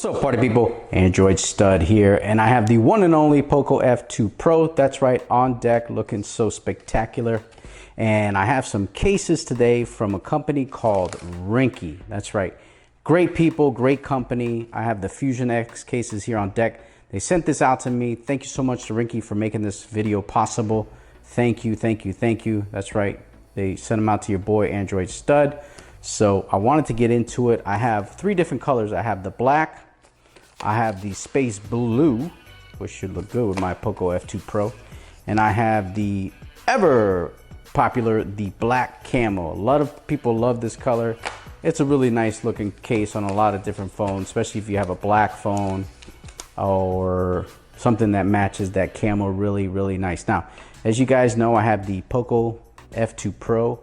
So party people, Android Stud here, and I have the one and only Poco F2 Pro. That's right, on deck, looking so spectacular. And I have some cases today from a company called Ringke. That's right, great people, great company. I have the Fusion X cases here on deck. They sent this out to me. Thank you so much to Ringke for making this video possible. Thank you, thank you, thank you. That's right, they sent them out to your boy Android Stud. So I wanted to get into it. I have three different colors. I have the black, I have the space blue, which should look good with my Poco F2 Pro, and I have the ever popular, the black camo. A lot of people love this color. It's a really nice looking case on a lot of different phones, especially if you have a black phone or something that matches that camo really nice. Now, as you guys know, I have the Poco F2 Pro,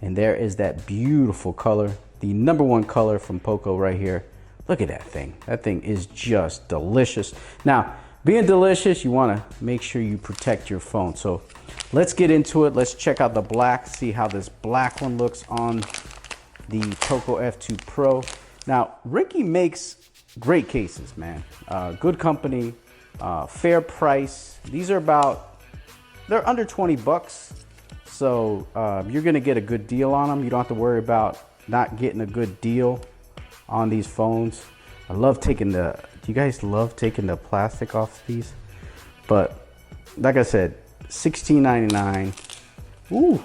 and there is that beautiful color, the #1 color from Poco right here. Look at that thing. That thing is just delicious. Now, being delicious, you want to make sure you protect your phone. So let's get into it. Let's check out the black, see how this black one looks on the Poco F2 Pro. Now, Ringke makes great cases, man. Good company, fair price. These are they're under 20 bucks. So you're going to get a good deal on them. You don't have to worry about not getting a good deal on these phones. I love taking do you guys love taking the plastic off these? But like I said, $16.99. Ooh,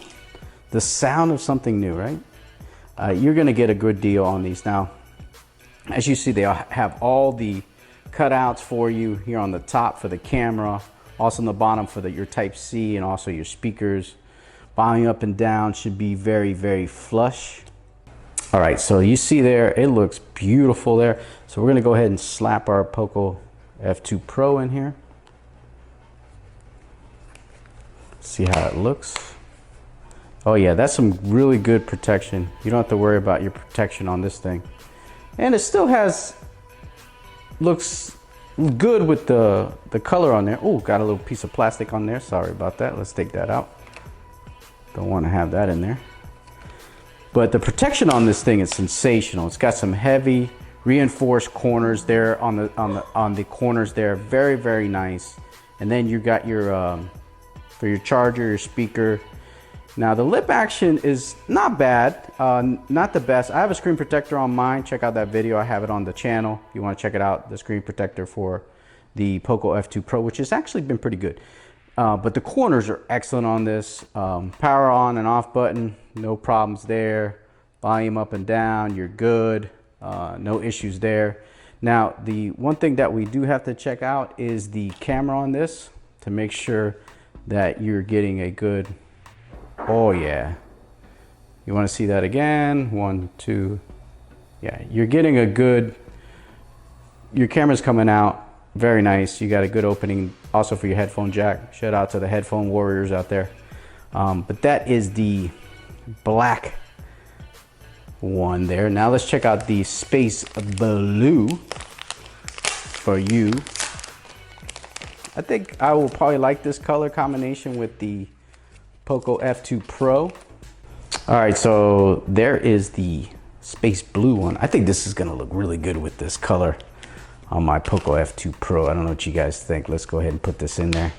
the sound of something new, right? You're gonna get a good deal on these. Now, as you see, they have all the cutouts for you here on the top for the camera, also on the bottom for your Type-C, and also your speakers. Volume up and down should be very flush. All right, so you see there, it looks beautiful there. So we're gonna go ahead and slap our Poco F2 Pro in here. See how it looks. Oh yeah, that's some really good protection. You don't have to worry about your protection on this thing. And it still looks good with the color on there. Oh, got a little piece of plastic on there. Sorry about that. Let's take that out. Don't want to have that in there. But the protection on this thing is sensational. It's got some heavy reinforced corners there on the corners there. Very nice. And then you got your for your charger, your speaker. Now the lip action is not bad, not the best. I have a screen protector on mine. Check out that video. I have it on the channel if you want to check it out. The screen protector for the Poco F2 Pro, which has actually been pretty good. But the corners are excellent on this. Power on and off button, no problems there. Volume up and down, you're good. No issues there. Now, the one thing that we do have to check out is the camera on this to make sure that you're getting a good, oh yeah. You want to see that again? 1, 2, yeah, you're getting a good, your camera's coming out. Very nice. You got a good opening also for your headphone jack. Shout out to the headphone warriors out there. But that is the black one there. Now let's check out the space blue for you. I think I will probably like this color combination with the Poco F2 Pro. All right, so there is the space blue one. I think this is gonna look really good with this color on my Poco F2 Pro. I don't know what you guys think. Let's go ahead and put this in there.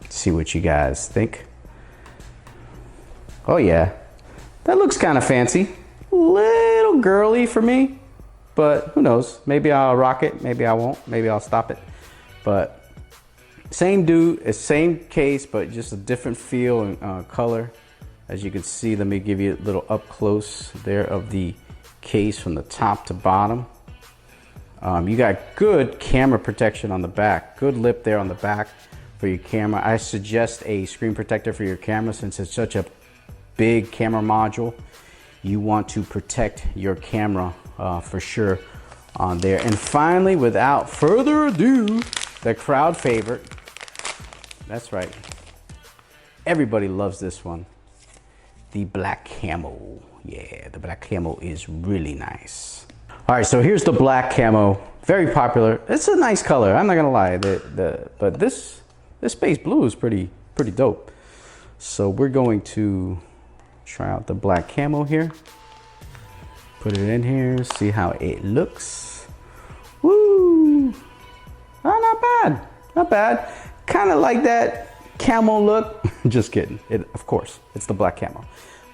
See what you guys think. Oh yeah, that looks kind of fancy. Little girly for me, but who knows? Maybe I'll rock it, maybe I won't, maybe I'll stop it. But same same case, but just a different feel and color. As you can see, let me give you a little up close there of the case from the top to bottom. You got good camera protection on the back, good lip there on the back for your camera. I suggest a screen protector for your camera since it's such a big camera module. You want to protect your camera for sure on there. And finally, without further ado, the crowd favorite. That's right. Everybody loves this one. The black camo. Yeah, the black camo is really nice. All right, so here's the black camo, very popular. It's a nice color, I'm not gonna lie. But this space blue is pretty dope. So we're going to try out the black camo here. Put it in here, see how it looks. bad, not bad. Kind of like that camo look. Just kidding. Of course, it's the black camo.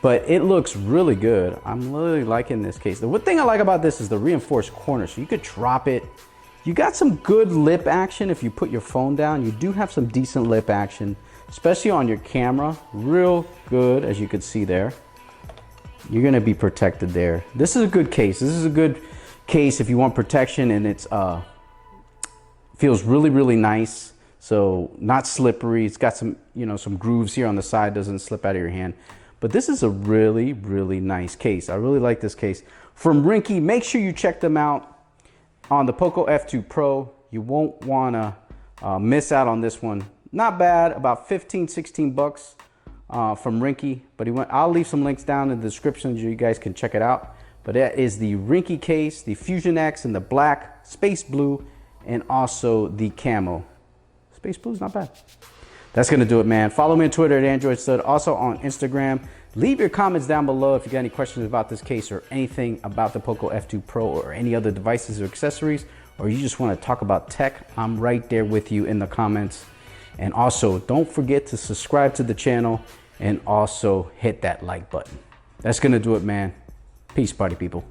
But it looks really good. I'm really liking this case. The one thing I like about this is the reinforced corner. So you could drop it. You got some good lip action if you put your phone down. You do have some decent lip action, especially on your camera. Real good, as you can see there. You're gonna be protected there. This is a good case. This is a good case if you want protection, and it's feels really, really nice. So not slippery. It's got some, you know, some grooves here on the side, doesn't slip out of your hand. But this is a really, really nice case. I really like this case. From Ringke, make sure you check them out on the Poco F2 Pro. You won't wanna miss out on this one. Not bad, about 15, 16 bucks from Ringke. But I'll leave some links down in the description so you guys can check it out. But that is the Ringke case, the Fusion X in the black, space blue, and also the camo. Space blue is not bad. That's gonna do it, man. Follow me on Twitter at AndroidStud, also on Instagram. Leave your comments down below if you got any questions about this case or anything about the Poco F2 Pro or any other devices or accessories, or you just wanna talk about tech. I'm right there with you in the comments. And also, don't forget to subscribe to the channel and also hit that like button. That's gonna do it, man. Peace, party people.